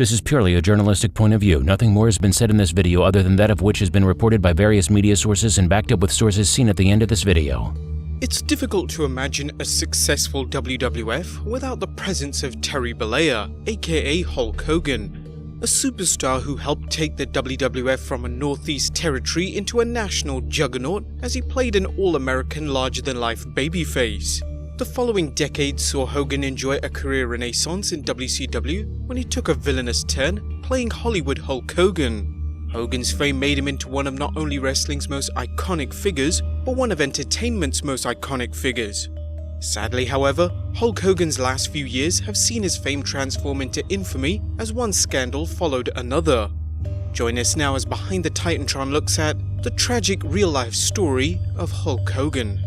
This is purely a journalistic point of view. Nothing more has been said in this video other than that of which has been reported by various media sources and backed up with sources seen at the end of this video. It's difficult to imagine a successful WWF without the presence of Terry Bollea, aka Hulk Hogan, a superstar who helped take the WWF from a Northeast territory into a national juggernaut as he played an all-American larger-than-life babyface. The following decade saw Hogan enjoy a career renaissance in WCW when he took a villainous turn, playing Hollywood Hulk Hogan. Hogan's fame made him into one of not only wrestling's most iconic figures, but one of entertainment's most iconic figures. Sadly, however, Hulk Hogan's last few years have seen his fame transform into infamy as one scandal followed another. Join us now as Behind the Titantron looks at the tragic real-life story of Hulk Hogan.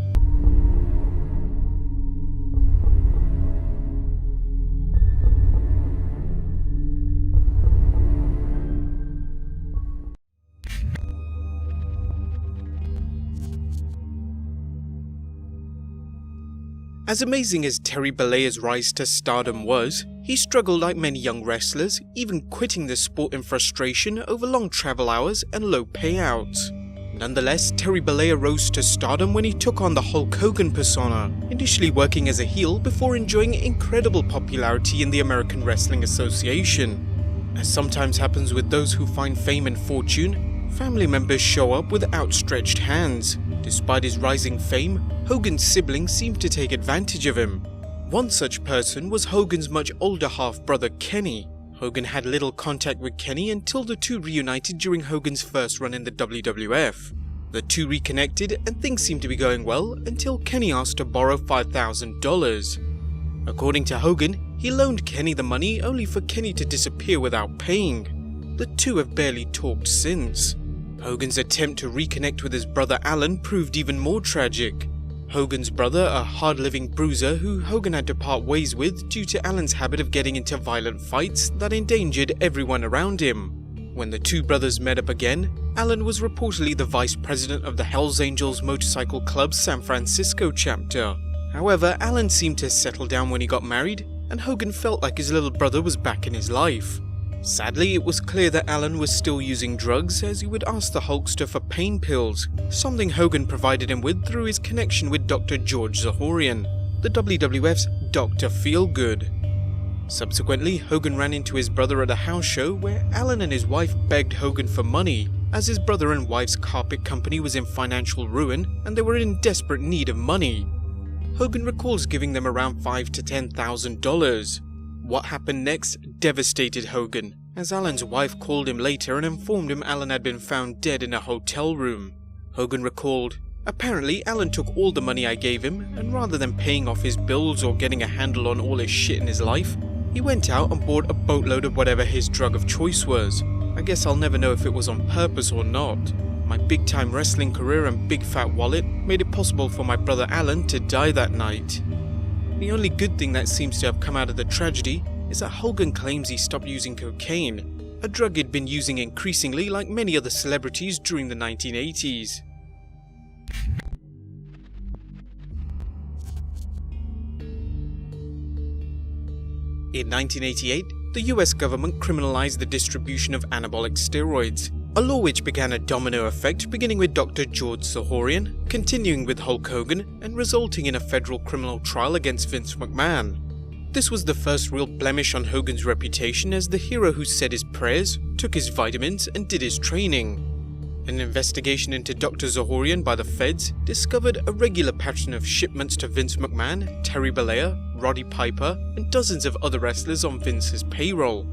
As amazing as Terry Bollea's rise to stardom was, he struggled like many young wrestlers, even quitting the sport in frustration over long travel hours and low payouts. Nonetheless, Terry Bollea rose to stardom when he took on the Hulk Hogan persona, initially working as a heel before enjoying incredible popularity in the American Wrestling Association. As sometimes happens with those who find fame and fortune, family members show up with outstretched hands. Despite his rising fame, Hogan's siblings seemed to take advantage of him. One such person was Hogan's much older half-brother Kenny. Hogan had little contact with Kenny until the two reunited during Hogan's first run in the WWF. The two reconnected and things seemed to be going well until Kenny asked to borrow $5,000. According to Hogan, he loaned Kenny the money only for Kenny to disappear without paying. The two have barely talked since. Hogan's attempt to reconnect with his brother Alan proved even more tragic. Hogan's brother, a hard-living bruiser who Hogan had to part ways with due to Alan's habit of getting into violent fights that endangered everyone around him. When the two brothers met up again, Alan was reportedly the vice president of the Hells Angels Motorcycle Club's San Francisco chapter. However, Alan seemed to settle down when he got married, and Hogan felt like his little brother was back in his life. Sadly, it was clear that Alan was still using drugs as he would ask the Hulkster for pain pills, something Hogan provided him with through his connection with Dr. George Zahorian, the WWF's Dr. Feelgood. Subsequently, Hogan ran into his brother at a house show where Alan and his wife begged Hogan for money, as his brother and wife's carpet company was in financial ruin and they were in desperate need of money. Hogan recalls giving them around $5,000 to $10,000. What happened next devastated Hogan, as Alan's wife called him later and informed him Alan had been found dead in a hotel room. Hogan recalled, "Apparently Alan took all the money I gave him, and rather than paying off his bills or getting a handle on all his shit in his life, he went out and bought a boatload of whatever his drug of choice was. I guess I'll never know if it was on purpose or not. My big-time wrestling career and big fat wallet made it possible for my brother Alan to die that night." The only good thing that seems to have come out of the tragedy is that Hogan claims he stopped using cocaine, a drug he'd been using increasingly like many other celebrities during the 1980s. In 1988, the US government criminalized the distribution of anabolic steroids, a law which began a domino effect beginning with Dr. George Zahorian, continuing with Hulk Hogan, and resulting in a federal criminal trial against Vince McMahon. This was the first real blemish on Hogan's reputation as the hero who said his prayers, took his vitamins, and did his training. An investigation into Dr. Zahorian by the feds discovered a regular pattern of shipments to Vince McMahon, Terry Bollea, Roddy Piper, and dozens of other wrestlers on Vince's payroll.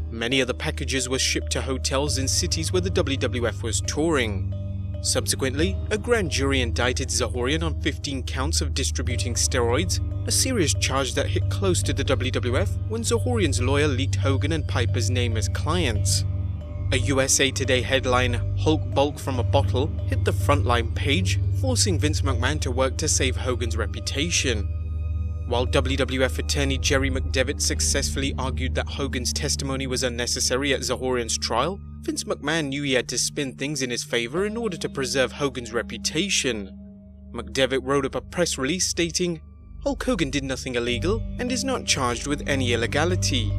Many of the packages were shipped to hotels in cities where the WWF was touring. Subsequently, a grand jury indicted Zahorian on 15 counts of distributing steroids, a serious charge that hit close to the WWF when Zahorian's lawyer leaked Hogan and Piper's name as clients. A USA Today headline, "Hulk Bulk from a Bottle," hit the frontline page, forcing Vince McMahon to work to save Hogan's reputation. While WWF attorney Jerry McDevitt successfully argued that Hogan's testimony was unnecessary at Zahorian's trial, Vince McMahon knew he had to spin things in his favor in order to preserve Hogan's reputation. McDevitt wrote up a press release stating, "Hulk Hogan did nothing illegal and is not charged with any illegality."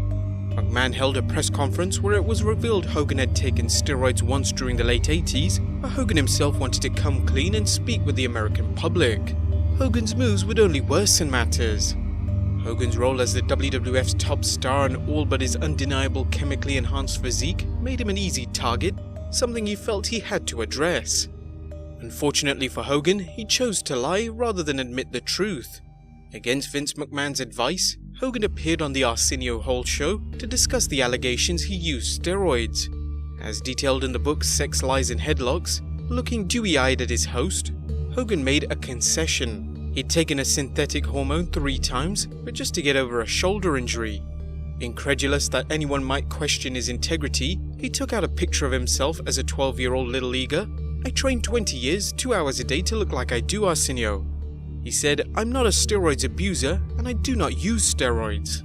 McMahon held a press conference where it was revealed Hogan had taken steroids once during the late 80s, but Hogan himself wanted to come clean and speak with the American public. Hogan's moves would only worsen matters. Hogan's role as the WWF's top star and all but his undeniable chemically enhanced physique made him an easy target, something he felt he had to address. Unfortunately for Hogan, he chose to lie rather than admit the truth. Against Vince McMahon's advice, Hogan appeared on the Arsenio Hall show to discuss the allegations he used steroids. As detailed in the book Sex, Lies and Headlocks, looking dewy-eyed at his host, Hogan made a concession. He'd taken a synthetic hormone 3 times, but just to get over a shoulder injury. Incredulous that anyone might question his integrity, he took out a picture of himself as a 12-year-old little leaguer. "I trained 20 years, 2 hours a day to look like I do, Arsenio." He said, "I'm not a steroids abuser, and I do not use steroids."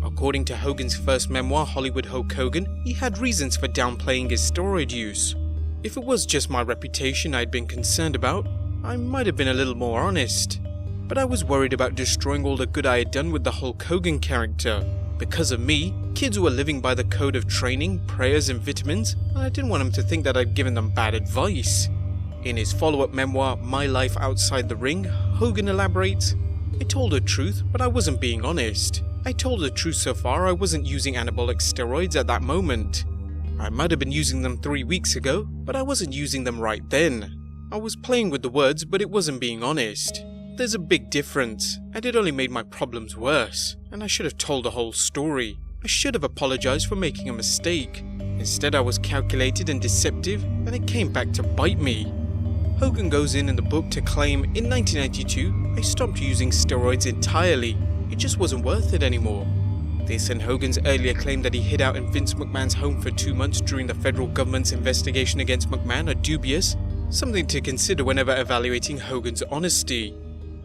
According to Hogan's first memoir, Hollywood Hulk Hogan, he had reasons for downplaying his steroid use. "If it was just my reputation I'd been concerned about, I might have been a little more honest. But I was worried about destroying all the good I had done with the Hulk Hogan character. Because of me, kids were living by the code of training, prayers and vitamins, and I didn't want them to think that I'd given them bad advice." In his follow-up memoir, My Life Outside the Ring, Hogan elaborates, "I told the truth, but I wasn't being honest. I told the truth so far I wasn't using anabolic steroids at that moment. I might have been using them 3 weeks ago, but I wasn't using them right then. I was playing with the words, but it wasn't being honest. There's a big difference, and it only made my problems worse, and I should have told the whole story. I should have apologized for making a mistake. Instead I was calculated and deceptive, and it came back to bite me." Hogan goes in the book to claim, "In 1992, I stopped using steroids entirely. It just wasn't worth it anymore." This and Hogan's earlier claim that he hid out in Vince McMahon's home for 2 months during the federal government's investigation against McMahon are dubious, something to consider whenever evaluating Hogan's honesty.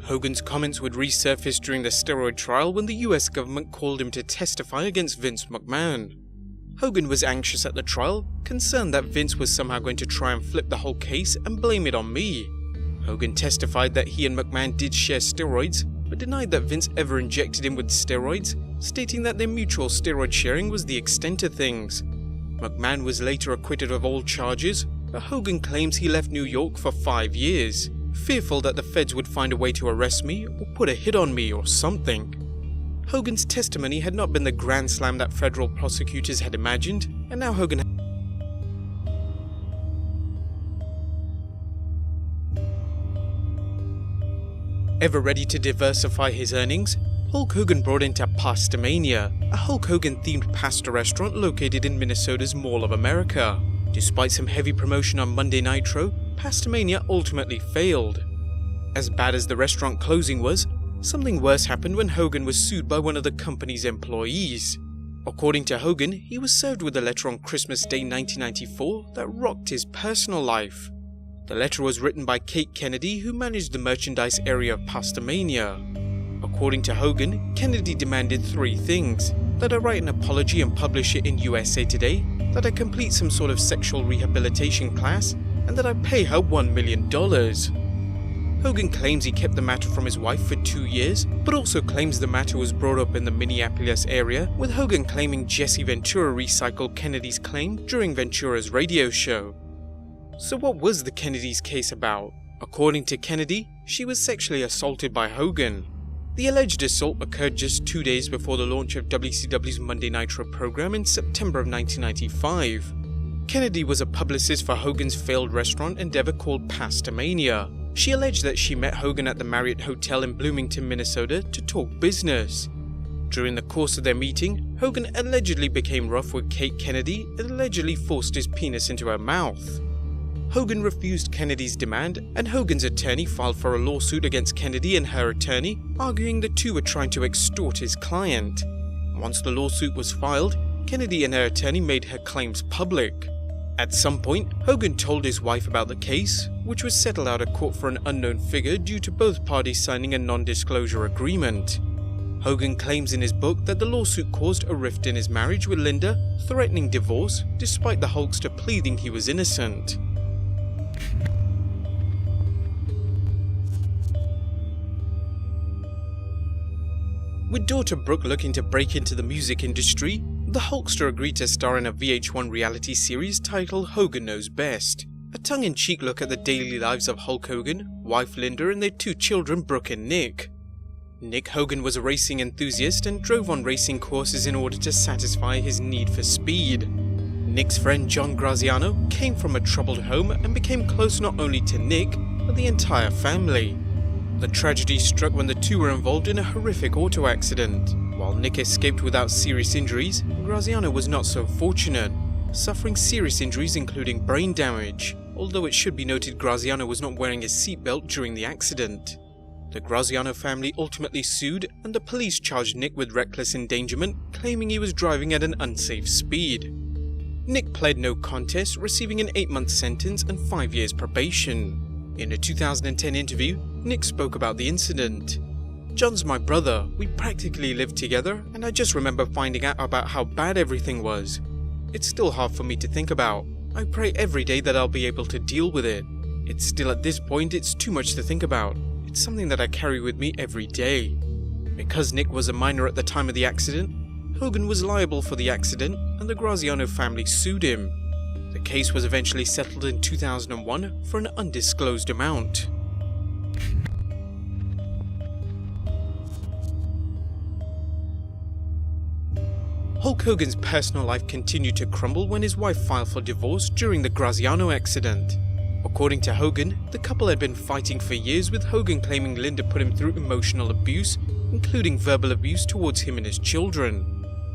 Hogan's comments would resurface during the steroid trial when the US government called him to testify against Vince McMahon. Hogan was anxious at the trial, concerned that Vince was somehow going to try and flip the whole case and blame it on me. Hogan testified that he and McMahon did share steroids, but denied that Vince ever injected him with steroids, stating that their mutual steroid sharing was the extent of things. McMahon was later acquitted of all charges, but Hogan claims he left New York for 5 years, fearful that the feds would find a way to arrest me or put a hit on me or something. Hogan's testimony had not been the grand slam that federal prosecutors had imagined, and now Hogan ever ready to diversify his earnings, Hulk Hogan brought into Pastamania, a Hulk Hogan-themed pasta restaurant located in Minnesota's Mall of America. Despite some heavy promotion on Monday Nitro, Pastamania ultimately failed. As bad as the restaurant closing was, something worse happened when Hogan was sued by one of the company's employees. According to Hogan, he was served with a letter on Christmas Day 1994 that rocked his personal life. The letter was written by Kate Kennedy, who managed the merchandise area of Pastamania. According to Hogan, Kennedy demanded 3 things: that I write an apology and publish it in USA Today, that I complete some sort of sexual rehabilitation class, and that I pay her $1 million. Hogan claims he kept the matter from his wife for 2 years, but also claims the matter was brought up in the Minneapolis area, with Hogan claiming Jesse Ventura recycled Kennedy's claim during Ventura's radio show. So what was the Kennedy's case about? According to Kennedy, she was sexually assaulted by Hogan. The alleged assault occurred just 2 days before the launch of WCW's Monday Nitro program in September of 1995. Kennedy was a publicist for Hogan's failed restaurant endeavor called Pastamania. She alleged that she met Hogan at the Marriott Hotel in Bloomington, Minnesota to talk business. During the course of their meeting, Hogan allegedly became rough with Kate Kennedy and allegedly forced his penis into her mouth. Hogan refused Kennedy's demand, and Hogan's attorney filed for a lawsuit against Kennedy and her attorney, arguing the two were trying to extort his client. Once the lawsuit was filed, Kennedy and her attorney made her claims public. At some point, Hogan told his wife about the case, which was settled out of court for an unknown figure due to both parties signing a non-disclosure agreement. Hogan claims in his book that the lawsuit caused a rift in his marriage with Linda, threatening divorce, despite the Hulkster pleading he was innocent. With daughter Brooke looking to break into the music industry, The Hulkster agreed to star in a VH1 reality series titled Hogan Knows Best, a tongue-in-cheek look at the daily lives of Hulk Hogan, wife Linda, and their two children Brooke and Nick. Nick Hogan was a racing enthusiast and drove on racing courses in order to satisfy his need for speed. Nick's friend John Graziano came from a troubled home and became close not only to Nick, but the entire family. The tragedy struck when the two were involved in a horrific auto accident. While Nick escaped without serious injuries, Graziano was not so fortunate, suffering serious injuries including brain damage, although it should be noted Graziano was not wearing his seatbelt during the accident. The Graziano family ultimately sued, and the police charged Nick with reckless endangerment, claiming he was driving at an unsafe speed. Nick pled no contest, receiving an 8-month sentence and 5 years probation. In a 2010 interview, Nick spoke about the incident. "John's my brother, we practically lived together, and I just remember finding out about how bad everything was. It's still hard for me to think about. I pray every day that I'll be able to deal with it. It's still at this point, it's too much to think about. It's something that I carry with me every day." Because Nick was a minor at the time of the accident, Hogan was liable for the accident and the Graziano family sued him. The case was eventually settled in 2001 for an undisclosed amount. Hulk Hogan's personal life continued to crumble when his wife filed for divorce during the Graziano accident. According to Hogan, the couple had been fighting for years, with Hogan claiming Linda put him through emotional abuse, including verbal abuse towards him and his children.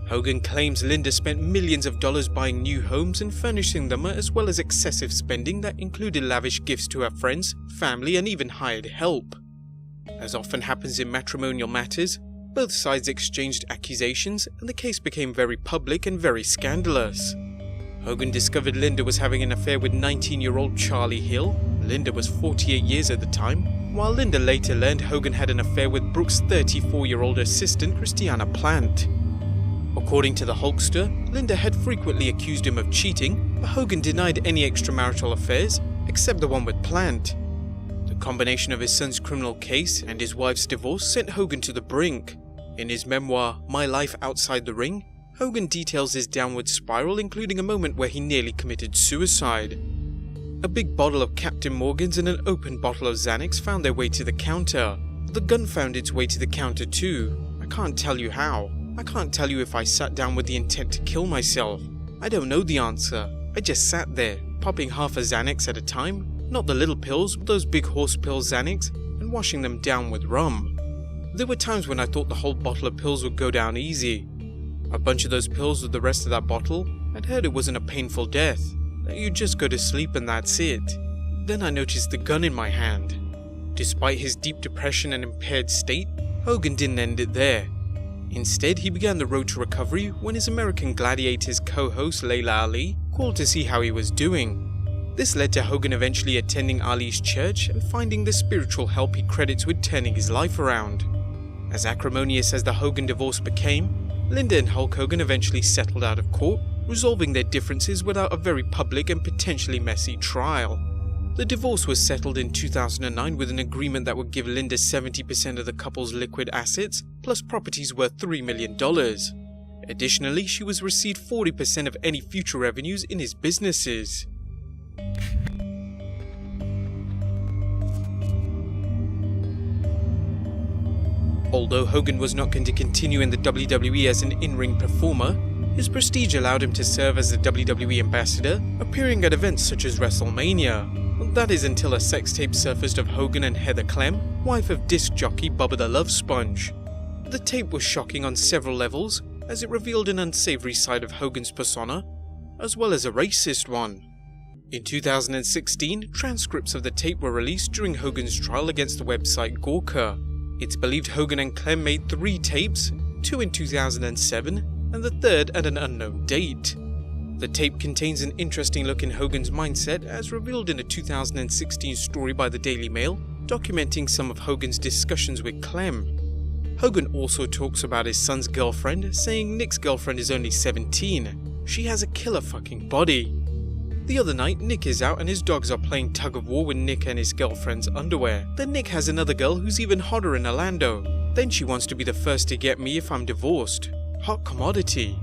Hogan claims Linda spent millions of dollars buying new homes and furnishing them, as well as excessive spending that included lavish gifts to her friends, family, and even hired help. As often happens in matrimonial matters, both sides exchanged accusations and the case became very public and very scandalous. Hogan discovered Linda was having an affair with 19-year-old Charlie Hill. Linda was 48 years at the time, while Linda later learned Hogan had an affair with Brooke's 34-year-old assistant Christiana Plant. According to the Hulkster, Linda had frequently accused him of cheating, but Hogan denied any extramarital affairs except the one with Plant. The combination of his son's criminal case and his wife's divorce sent Hogan to the brink. In his memoir, My Life Outside the Ring, Hogan details his downward spiral, including a moment where he nearly committed suicide. A big bottle of Captain Morgan's and an open bottle of Xanax found their way to the counter. The gun found its way to the counter too. I can't tell you how. I can't tell you if I sat down with the intent to kill myself. I don't know the answer. I just sat there, popping half a Xanax at a time, not the little pills, but those big horse pill Xanax, and washing them down with rum. There were times when I thought the whole bottle of pills would go down easy. A bunch of those pills with the rest of that bottle, I'd heard it wasn't a painful death, that you'd just go to sleep and that's it. Then I noticed the gun in my hand. Despite his deep depression and impaired state, Hogan didn't end it there. Instead, he began the road to recovery when his American Gladiators co-host Layla Ali called to see how he was doing. This led to Hogan eventually attending Ali's church and finding the spiritual help he credits with turning his life around. As acrimonious as the Hogan divorce became, Linda and Hulk Hogan eventually settled out of court, resolving their differences without a very public and potentially messy trial. The divorce was settled in 2009 with an agreement that would give Linda 70% of the couple's liquid assets, plus properties worth $3 million. Additionally, she was received 40% of any future revenues in his businesses. Although Hogan was not going to continue in the WWE as an in-ring performer, his prestige allowed him to serve as the WWE ambassador, appearing at events such as Wrestlemania. That is until a sex tape surfaced of Hogan and Heather Clem, wife of disc jockey Bubba the Love Sponge. The tape was shocking on several levels, as it revealed an unsavory side of Hogan's persona, as well as a racist one. In 2016, transcripts of the tape were released during Hogan's trial against the website Gawker. It's believed Hogan and Clem made 3 tapes, 2 in 2007, and the third at an unknown date. The tape contains an interesting look in Hogan's mindset, as revealed in a 2016 story by the Daily Mail, documenting some of Hogan's discussions with Clem. Hogan also talks about his son's girlfriend, saying Nick's girlfriend is only 17. She has a killer fucking body. The other night, Nick is out and his dogs are playing tug of war with Nick and his girlfriend's underwear. Then Nick has another girl who's even hotter in Orlando. Then she wants to be the first to get me if I'm divorced. Hot commodity.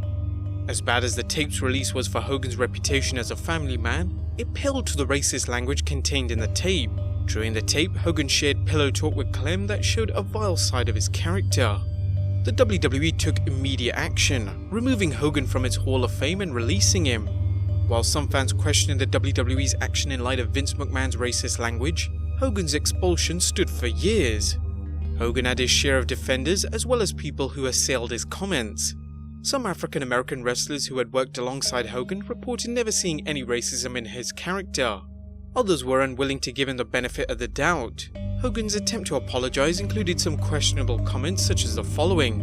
As bad as the tape's release was for Hogan's reputation as a family man, it paled to the racist language contained in the tape. During the tape, Hogan shared pillow talk with Clem that showed a vile side of his character. The WWE took immediate action, removing Hogan from its Hall of Fame and releasing him. While some fans questioned the WWE's action in light of Vince McMahon's racist language, Hogan's expulsion stood for years. Hogan had his share of defenders as well as people who assailed his comments. Some African American wrestlers who had worked alongside Hogan reported never seeing any racism in his character. Others were unwilling to give him the benefit of the doubt. Hogan's attempt to apologize included some questionable comments such as the following: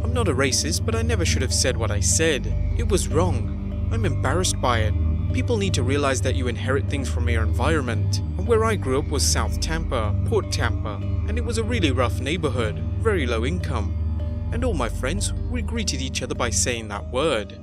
"I'm not a racist, but I never should have said what I said. It was wrong. I'm embarrassed by it. People need to realize that you inherit things from your environment. And where I grew up was South Tampa, Port Tampa, and it was a really rough neighborhood, very low income. And all my friends, we greeted each other by saying that word."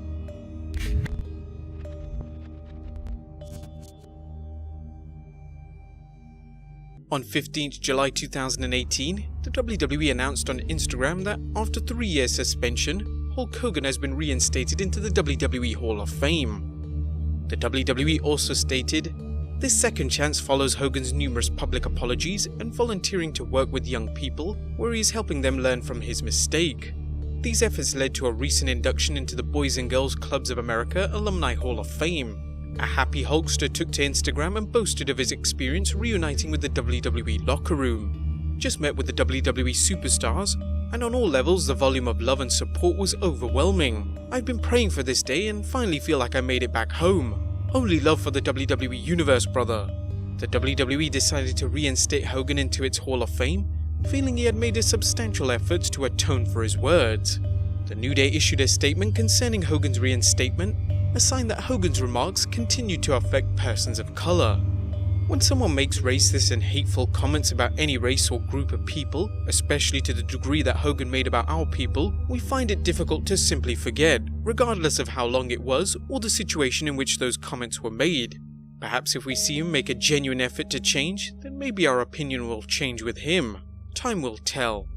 On 15th July 2018, the WWE announced on Instagram that after 3 years suspension, Hulk Hogan has been reinstated into the WWE Hall of Fame. The WWE also stated, "This second chance follows Hogan's numerous public apologies and volunteering to work with young people, where he is helping them learn from his mistake. These efforts led to a recent induction into the Boys and Girls Clubs of America Alumni Hall of Fame." A happy Hulkster took to Instagram and boasted of his experience reuniting with the WWE locker room. "Just met with the WWE superstars, and on all levels the volume of love and support was overwhelming. I've been praying for this day and finally feel like I made it back home. Only love for the WWE Universe, brother." The WWE decided to reinstate Hogan into its Hall of Fame, feeling he had made a substantial effort to atone for his words. The New Day issued a statement concerning Hogan's reinstatement, a sign that Hogan's remarks continued to affect persons of color. "When someone makes racist and hateful comments about any race or group of people, especially to the degree that Hogan made about our people, we find it difficult to simply forget, regardless of how long it was or the situation in which those comments were made. Perhaps if we see him make a genuine effort to change, then maybe our opinion will change with him. Time will tell."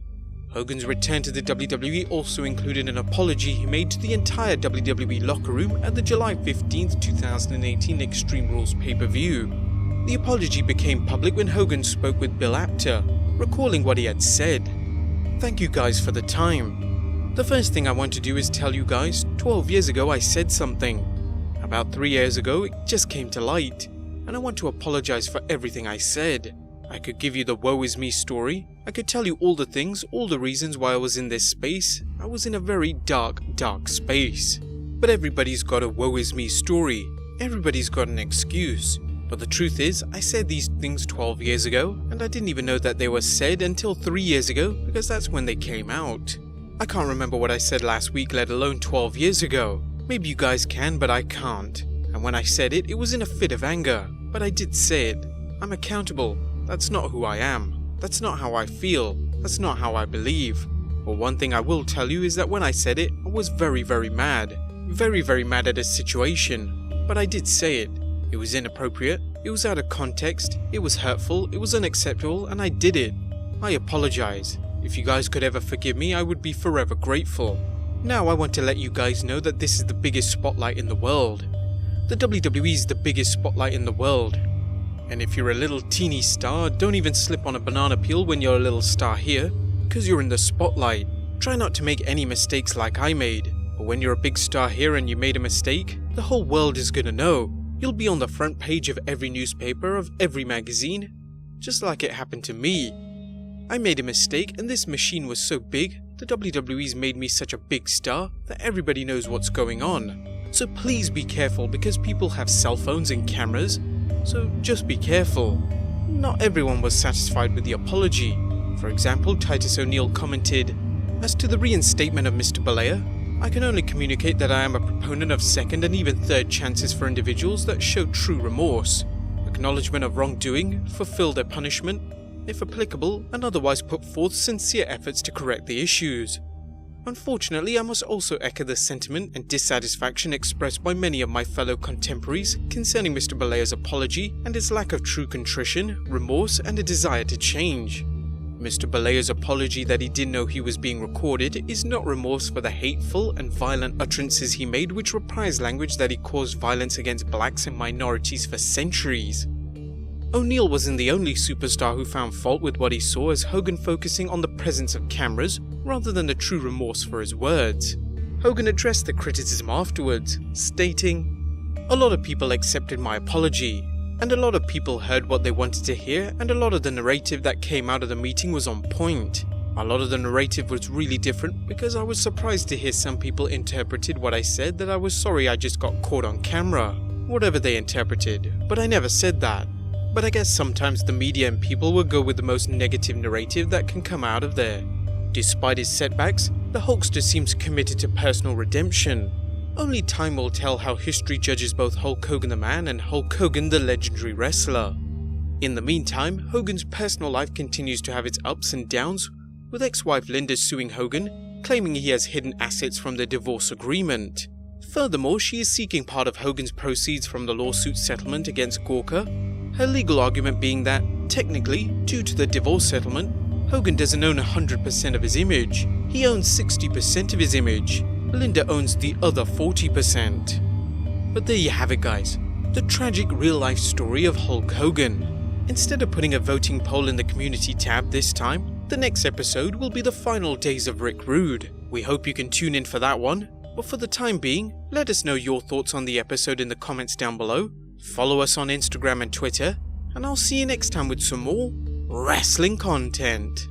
Hogan's return to the WWE also included an apology he made to the entire WWE locker room at the July 15th, 2018 Extreme Rules pay-per-view. The apology became public when Hogan spoke with Bill Apter, recalling what he had said. "Thank you guys for the time. The first thing I want to do is tell you guys, 12 years ago I said something. About 3 years ago it just came to light, and I want to apologize for everything I said. I could give you the woe is me story. I could tell you all the things, all the reasons why I was in this space. I was in a very dark space. But everybody's got a woe is me story. Everybody's got an excuse. But the truth is, I said these things 12 years ago, and I didn't even know that they were said until 3 years ago, because that's when they came out. I can't remember what I said last week, let alone 12 years ago. Maybe you guys can, but I can't. And when I said it, it was in a fit of anger. But I did say it. I'm accountable. That's not who I am. That's not how I feel. That's not how I believe. But one thing I will tell you is that when I said it, I was very, very mad. Very, very mad at a situation. But I did say it. It was inappropriate. It was out of context. It was hurtful. It was unacceptable, and I did it. I apologize. If you guys could ever forgive me, I would be forever grateful. Now I want to let you guys know that this is the biggest spotlight in the world. The WWE is the biggest spotlight in the world. And if you're a little teeny star, don't even slip on a banana peel when you're a little star here, because you're in the spotlight. Try not to make any mistakes like I made. But when you're a big star here and you made a mistake, the whole world is gonna know. You'll be on the front page of every newspaper, of every magazine, just like it happened to me. I made a mistake and this machine was so big, the WWE's made me such a big star that everybody knows what's going on. So please be careful because people have cell phones and cameras, so just be careful. Not everyone was satisfied with the apology. For example, Titus O'Neil commented, "As to the reinstatement of Mr. Bollea, I can only communicate that I am a proponent of second and even third chances for individuals that show true remorse, acknowledgement of wrongdoing, fulfill their punishment, if applicable, and otherwise put forth sincere efforts to correct the issues. Unfortunately, I must also echo the sentiment and dissatisfaction expressed by many of my fellow contemporaries concerning Mr. Bollea's apology and his lack of true contrition, remorse, and a desire to change. Mr. Bollea's apology that he didn't know he was being recorded is not remorse for the hateful and violent utterances he made, which reprise language that he caused violence against blacks and minorities for centuries. O'Neil wasn't the only superstar who found fault with what he saw as Hogan focusing on the presence of cameras rather than the true remorse for his words. Hogan addressed the criticism afterwards, stating, "A lot of people accepted my apology, and a lot of people heard what they wanted to hear, and a lot of the narrative that came out of the meeting was on point. A lot of the narrative was really different because I was surprised to hear some people interpreted what I said that I was sorry I just got caught on camera. Whatever they interpreted, but I never said that. But I guess sometimes the media and people will go with the most negative narrative that can come out of there." Despite his setbacks, the Hulkster seems committed to personal redemption. Only time will tell how history judges both Hulk Hogan the man and Hulk Hogan the legendary wrestler. In the meantime, Hogan's personal life continues to have its ups and downs, with ex-wife Linda suing Hogan, claiming he has hidden assets from the divorce agreement. Furthermore, she is seeking part of Hogan's proceeds from the lawsuit settlement against Gawker, her legal argument being that, technically, due to the divorce settlement, Hogan doesn't own 100% of his image. He owns 60% of his image. Linda owns the other 40%. But there you have it, guys. The tragic real-life story of Hulk Hogan. Instead of putting a voting poll in the community tab this time, the next episode will be the final days of Rick Rude. We hope you can tune in for that one. But for the time being, let us know your thoughts on the episode in the comments down below. Follow us on Instagram and Twitter, and I'll see you next time with some more wrestling content.